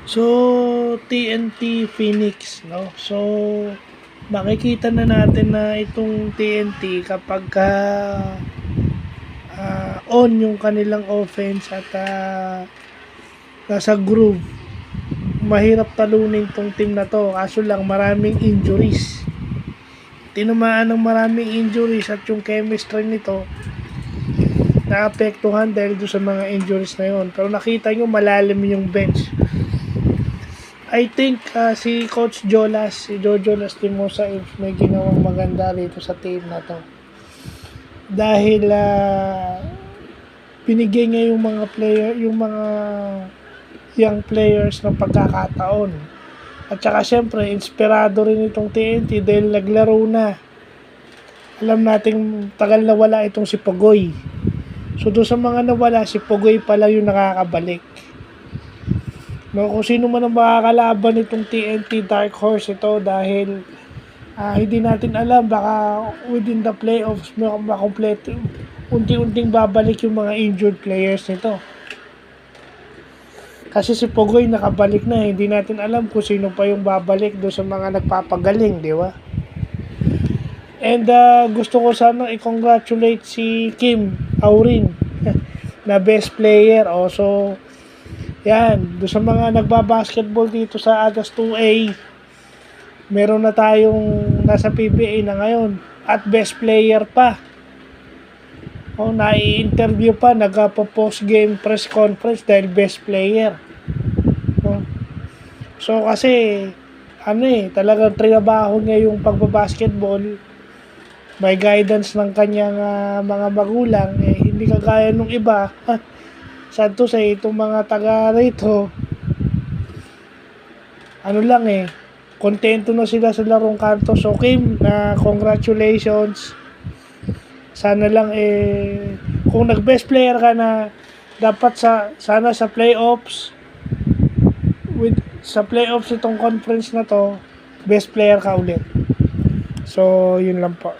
So, TNT Phoenix, no? So, makikita na natin na itong TNT kapag on yung kanilang offense at nasa groove, mahirap talunin tong team na to. Kaso lang maraming injuries. Tinamaan ng maraming injuries at yung chemistry nito naapektuhan dahil doon sa mga injuries na yon. Pero nakita nyo malalim yung bench. I think si Coach Jolas, si Jojo Lastimosa may ginawang maganda rito sa team na to. Dahil binigay niya yung mga player, yung mga young players ng pagkakataon. At saka syempre, inspirado rin itong TNT dahil naglaro na. Alam nating tagal na wala itong si Pogoy. So doon sa mga nawala, si Pogoy pala yung nakakabalik. No, kung sino man ang makakalaban itong TNT Dark Horse ito dahil hindi natin alam, baka within the playoffs makompleto, unti-unting babalik yung mga injured players nito. Kasi si Pogoy nakabalik na, hindi natin alam kung sino pa yung babalik doon sa mga nagpapagaling, di ba? And gusto ko sana i-congratulate si Kim Aurin na best player. So yan, doon sa mga nagbabasketball dito sa Agas 2A, meron na tayong nasa PBA na ngayon at best player pa. Nai-interview pa, nagpa-post game press conference dahil best player. So kasi talagang trinabaho niya yung pagbabasketball. May guidance ng kanyang mga magulang, hindi kagaya nung iba. Santo sa itong mga taga rito, kontento na sila sa larong kanto. So Kim, congratulations. Sana lang kung nag-best player ka na, dapat sana sa playoffs, sa playoffs itong conference na to, best player ka ulit. So yun lang po.